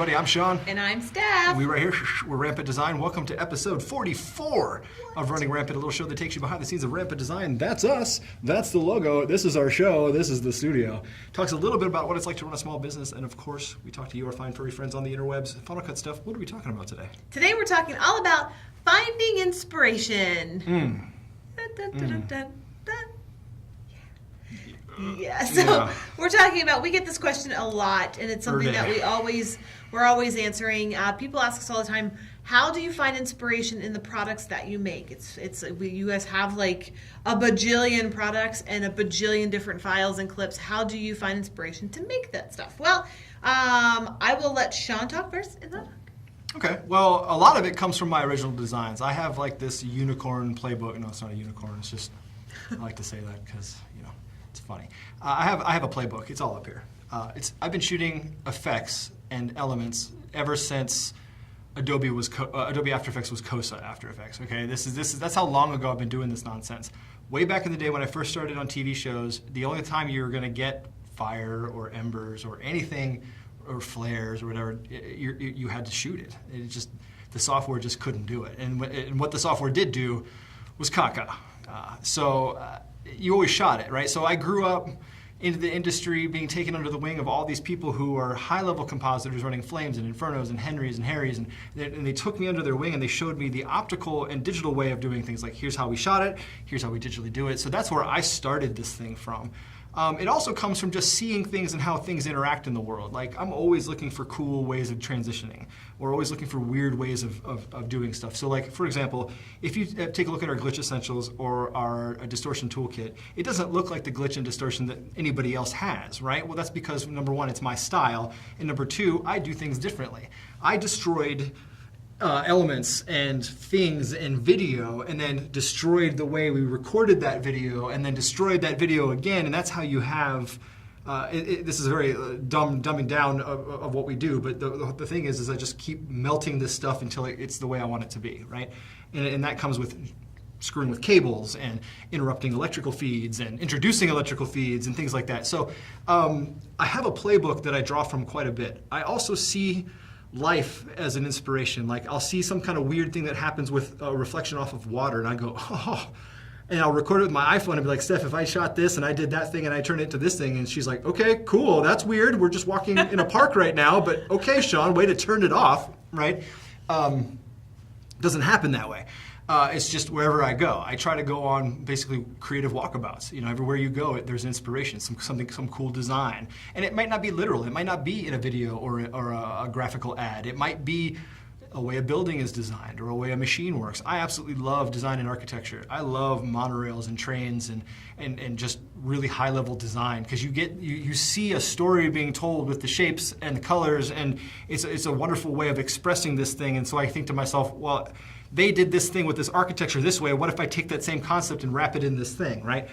everybody. I'm Sean. And I'm Steph. We right here, we're Rampant Design. Welcome to episode 44 of Running Rampant, a little show that takes you behind the scenes of Rampant Design. That's us. That's the logo. This is our show. This is the studio. Talks a little bit about what it's like to run a small business. And of course, we talk to you, our fine furry friends on the interwebs. Final Cut stuff. What are we talking about today? Today we're talking all about finding inspiration. Dun, dun, dun, dun, dun, dun. Yeah, so we're talking about, we get this question a lot, and it's something that we're always answering. People ask us all the time, how do you find inspiration in the products that you make? You guys have like a bajillion products and a bajillion different files and clips. How do you find inspiration to make that stuff? Well, I will let Sean talk first. Okay, well, a lot of it comes from my original designs. I have like this unicorn playbook. No, it's not a unicorn. It's just, I like to say that because, it's funny. I have a playbook. It's all up here. I've been shooting effects and elements ever since Adobe After Effects was COSA After Effects. Okay, that's how long ago I've been doing this nonsense. Way back in the day when I first started on TV shows, the only time you were going to get fire or embers or anything or flares or whatever, you had to shoot it. The software just couldn't do it. And what the software did do was caca. You always shot it, right? So I grew up into the industry being taken under the wing of all these people who are high-level compositors running Flames and Infernos and Henrys and Harrys, and they took me under their wing and they showed me the optical and digital way of doing things. Like, here's how we shot it, here's how we digitally do it. So that's where I started this thing from. It also comes from just seeing things and how things interact in the world. Like, I'm always looking for cool ways of transitioning. We're always looking for weird ways of doing stuff. So like, for example, if you take a look at our Glitch Essentials or our distortion toolkit, it doesn't look like the glitch and distortion that anybody else has, right? Well, that's because, number one, it's my style, and number two, I do things differently. I destroyed elements and things in video, and then destroyed the way we recorded that video, and then destroyed that video again, and that's how you have, this is a very dumbing down of what we do, but the thing is I just keep melting this stuff until it's the way I want it to be, right? And that comes with screwing with cables and interrupting electrical feeds and introducing electrical feeds and things like that. So I have a playbook that I draw from quite a bit. I also see life as an inspiration. Like, I'll see some kind of weird thing that happens with a reflection off of water, and I go, oh, and I'll record it with my iPhone and be like, Steph, if I shot this and I did that thing and I turned it into this thing, and she's like, okay, cool, that's weird. We're just walking in a park right now, but okay, Sean, way to turn it off, right? Doesn't happen that way. It's just wherever I go. I try to go on basically creative walkabouts. Everywhere you go, there's inspiration, some cool design. And it might not be literal. It might not be in a video or a graphical ad. It might be a way a building is designed or a way a machine works. I absolutely love design and architecture. I love monorails and trains and just really high-level design, because you see a story being told with the shapes and the colors, and it's a wonderful way of expressing this thing. And so I think to myself, well, they did this thing with this architecture this way. What if I take that same concept and wrap it in this thing, right?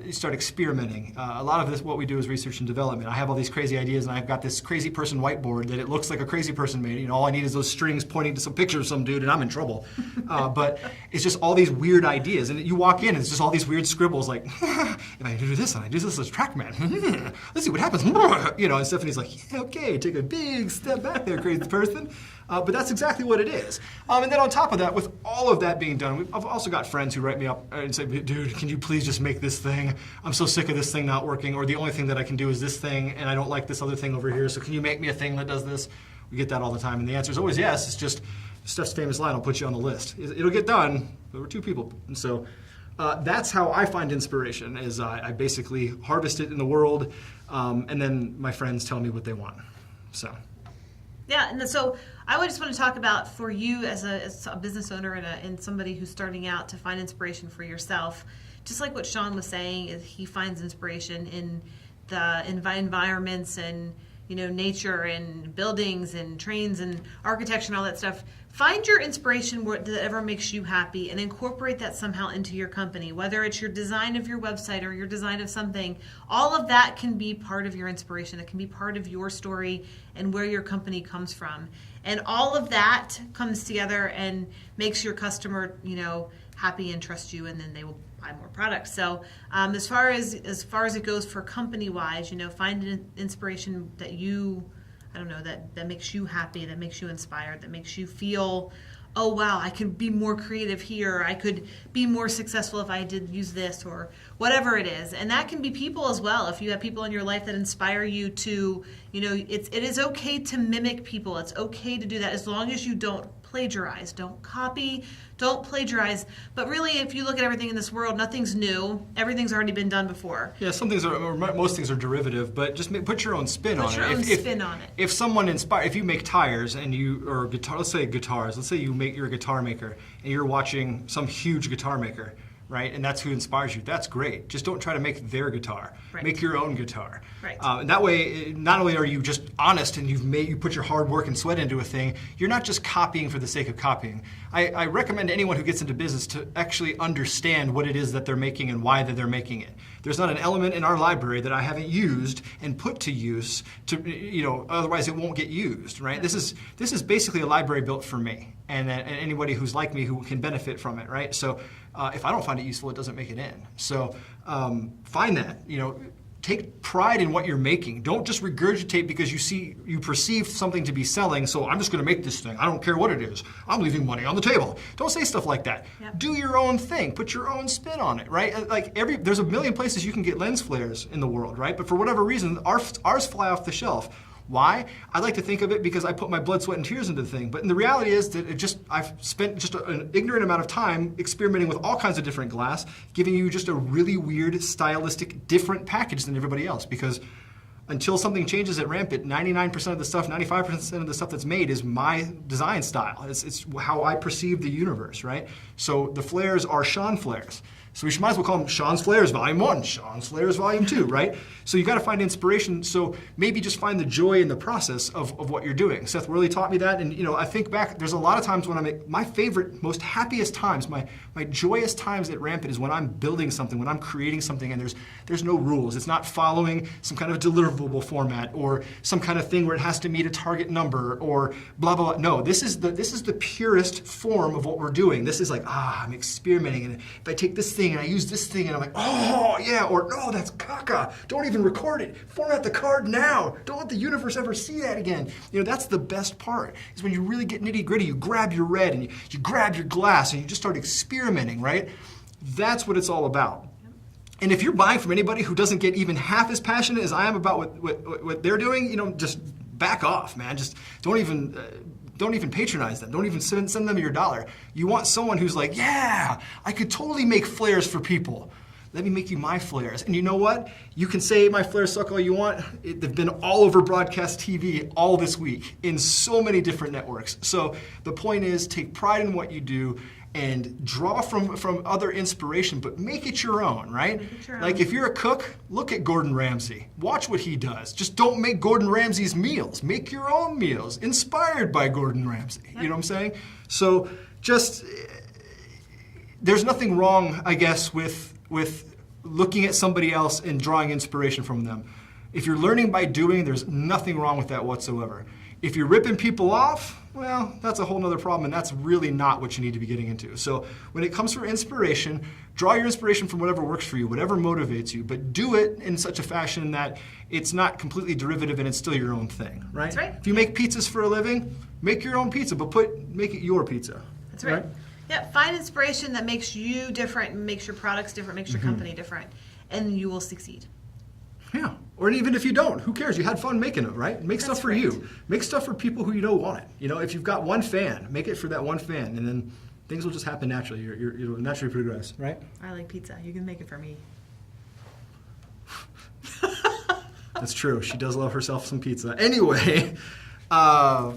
You start experimenting. A lot of this, what we do is research and development. I have all these crazy ideas, and I've got this crazy person whiteboard that it looks like a crazy person made. All I need is those strings pointing to some picture of some dude, and I'm in trouble. But it's just all these weird ideas, and you walk in, and it's just all these weird scribbles, like, if I do this, and I do this as TrackMan, let's see what happens. And Stephanie's like, yeah, okay, take a big step back there, crazy person. But that's exactly what it is. And then on top of that, with all of that being done, I've also got friends who write me up and say, dude, can you please just make this thing? I'm so sick of this thing not working, or the only thing that I can do is this thing, and I don't like this other thing over here, so can you make me a thing that does this? We get that all the time, and the answer is always yes. It's just Steph's famous line, I'll put you on the list. It'll get done, but we're two people. And so that's how I find inspiration, is I basically harvest it in the world, and then my friends tell me what they want. So. Yeah, and so I would just want to talk about, for you as a business owner and somebody who's starting out, to find inspiration for yourself. Just like what Sean was saying, is he finds inspiration in the environments and nature and buildings and trains and architecture and all that stuff. Find your inspiration that ever makes you happy and incorporate that somehow into your company, whether it's your design of your website or your design of something. All of that can be part of your inspiration. It can be part of your story and where your company comes from. And all of that comes together and makes your customer, happy and trust you, and then they will buy more products. So as far as it goes for company-wise, find an inspiration that you I don't know, that makes you happy, that makes you inspired, that makes you feel, oh wow, I could be more creative here, I could be more successful if I did use this, or whatever it is. And that can be people as well. If you have people in your life that inspire you to, it is okay to mimic people. It's okay to do that as long as you don't plagiarize, don't copy, don't plagiarize. But really, if you look at everything in this world, nothing's new. Everything's already been done before. Yeah, some things are, or most things are derivative, but just put your own spin on it. Put your own spin on it. If someone if you make tires or guitar, let's say guitars, let's say you're a guitar maker and you're watching some huge guitar maker, right? And that's who inspires you. That's great. Just don't try to make their guitar. Right. Make your own guitar. Right. And that way, not only are you just honest and you put your hard work and sweat into a thing, you're not just copying for the sake of copying. I recommend anyone who gets into business to actually understand what it is that they're making and why that they're making it. There's not an element in our library that I haven't used and put to use to, otherwise it won't get used, right? Yeah. This is basically a library built for me and anybody who's like me who can benefit from it, right? So if I don't find it useful, it doesn't make it in. So find that, take pride in what you're making. Don't just regurgitate because you perceive something to be selling, so I'm just going to make this thing. I don't care what it is. I'm leaving money on the table. Don't say stuff like that. Yep. Do your own thing. Put your own spin on it, right? Like there's a million places you can get lens flares in the world, right? But for whatever reason, ours fly off the shelf. Why? I like to think of it because I put my blood, sweat, and tears into the thing. But the reality is that I've spent just an ignorant amount of time experimenting with all kinds of different glass, giving you just a really weird, stylistic, different package than everybody else. Because until something changes at Rampant, 99% of the stuff, 95% of the stuff that's made is my design style. It's how I perceive the universe, right? So the flares are Sean flares. So we might as well call them Sean's Flares Volume 1, Sean's Flares Volume 2, right? So you got to find inspiration. So maybe just find the joy in the process of what you're doing. Seth really taught me that. And I think back, there's a lot of times when my favorite, most happiest times, my joyous times at Rampant is when I'm building something, when I'm creating something and there's no rules. It's not following some kind of deliverable format or some kind of thing where it has to meet a target number or blah, blah, blah. No, this is the purest form of what we're doing. This is like, I'm experimenting. And if I take this thing and I use this thing and I'm like, oh yeah, or no, that's caca. Don't even record it. Format the card now. Don't let the universe ever see that again. That's the best part, is when you really get nitty gritty. You grab your red and you grab your glass and you just start experimenting, right? That's what it's all about. And if you're buying from anybody who doesn't get even half as passionate as I am about what they're doing, just back off, man. Just don't even patronize them. Don't even send them your dollar. You want someone who's like, yeah, I could totally make flares for people. Let me make you my flares. And you know what? You can say my flares suck all you want. They've been all over broadcast TV all this week in so many different networks. So the point is, take pride in what you do and draw from other inspiration, but make it your own, right? Like if you're a cook, look at Gordon Ramsay. Watch what he does. Just don't make Gordon Ramsay's meals. Make your own meals, inspired by Gordon Ramsay. Yep. You know what I'm saying? So just, there's nothing wrong, I guess, with looking at somebody else and drawing inspiration from them. If you're learning by doing, there's nothing wrong with that whatsoever. If you're ripping people off, well, that's a whole nother problem, and that's really not what you need to be getting into. So when it comes for inspiration, draw your inspiration from whatever works for you, whatever motivates you, but do it in such a fashion that it's not completely derivative and it's still your own thing, right? That's right. If you make pizzas for a living, make your own pizza, but make it your pizza. That's right. Yeah, find inspiration that makes you different, makes your products different, makes your company different, and you will succeed. Yeah, or even if you don't, who cares? You had fun making it, right? Make stuff for you. Make stuff for people who want it. If you've got one fan, make it for that one fan, and then things will just happen naturally. You'll naturally progress, right? I like pizza. You can make it for me. That's true. She does love herself some pizza. Anyway, that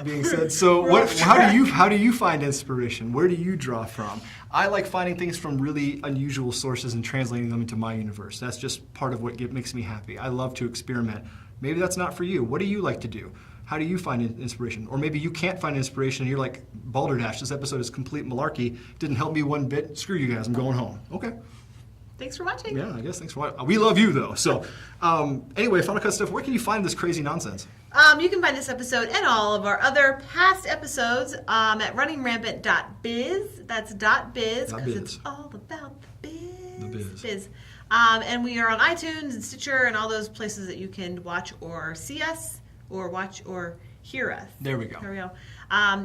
being said, so how do you find inspiration? Where do you draw from? I like finding things from really unusual sources and translating them into my universe. That's just part of what makes me happy. I love to experiment. Maybe that's not for you. What do you like to do? How do you find inspiration? Or maybe you can't find inspiration and you're like, Balderdash, this episode is complete malarkey. Didn't help me one bit. Screw you guys. I'm going home. Okay. Thanks for watching. Yeah, I guess thanks for watching. We love you, though. So anyway, Final Cut stuff, where can you find this crazy nonsense? You can find this episode and all of our other past episodes at runningrampant.biz. That's .biz because it's all about the biz. And we are on iTunes and Stitcher and all those places that you can watch or see us, or watch or hear us. There we go. There we go.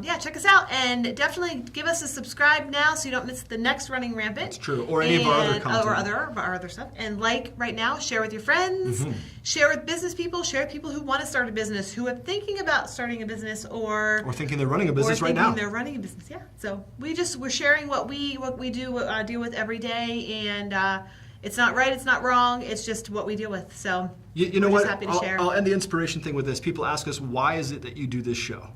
Yeah, check us out, and definitely give us a subscribe now so you don't miss the next Running Rampant. That's true. Or any of our other content. Or our other stuff. And like right now, share with your friends, share with business people, share with people who want to start a business, who are thinking about starting a business, or thinking they're running a business right now. They're running a business, yeah. So we're sharing what we do deal with every day, and it's not right, it's not wrong, it's just what we deal with. So you know we're what? just happy to share. I'll end the inspiration thing with this. People ask us, why is it that you do this show?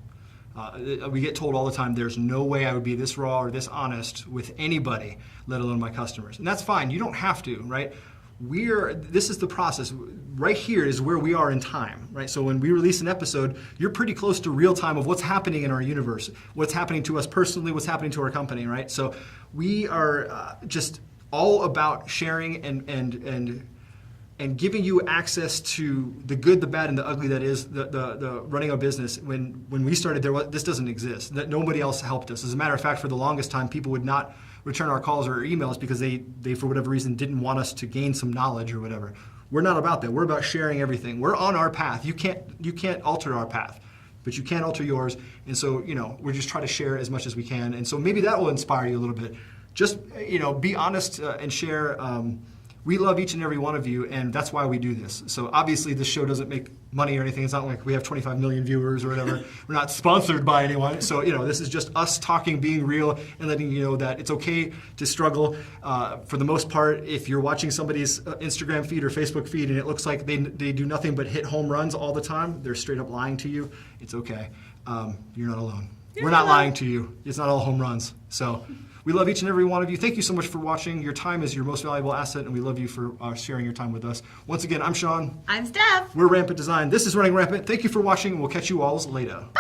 We get told all the time, there's no way I would be this raw or this honest with anybody, let alone my customers. And that's fine. You don't have to, right? This is the process. Right here is where we are in time, right? So when we release an episode, you're pretty close to real time of what's happening in our universe, what's happening to us personally, what's happening to our company, right? So we are just all about sharing and giving you access to the good, the bad, and the ugly that is the running a business. When we started, this doesn't exist. That nobody else helped us. As a matter of fact, for the longest time, people would not return our calls or emails because they for whatever reason didn't want us to gain some knowledge or whatever. We're not about that. We're about sharing everything. We're on our path. You can't alter our path, but you can alter yours. And so we're just trying to share as much as we can. And so maybe that will inspire you a little bit. Just be honest and share. We love each and every one of you, and that's why we do this. So obviously this show doesn't make money or anything. It's not like we have 25 million viewers or whatever. We're not sponsored by anyone. So this is just us talking, being real, and letting you know that it's okay to struggle. For the most part, if you're watching somebody's Instagram feed or Facebook feed and it looks like they do nothing but hit home runs all the time, they're straight up lying to you. It's okay. You're not alone. We're not lying to you. It's not all home runs. So we love each and every one of you. Thank you so much for watching. Your time is your most valuable asset, and we love you for sharing your time with us. Once again, I'm Sean. I'm Steph. We're Rampant Design. This is Running Rampant. Thank you for watching, and we'll catch you all later. Bye.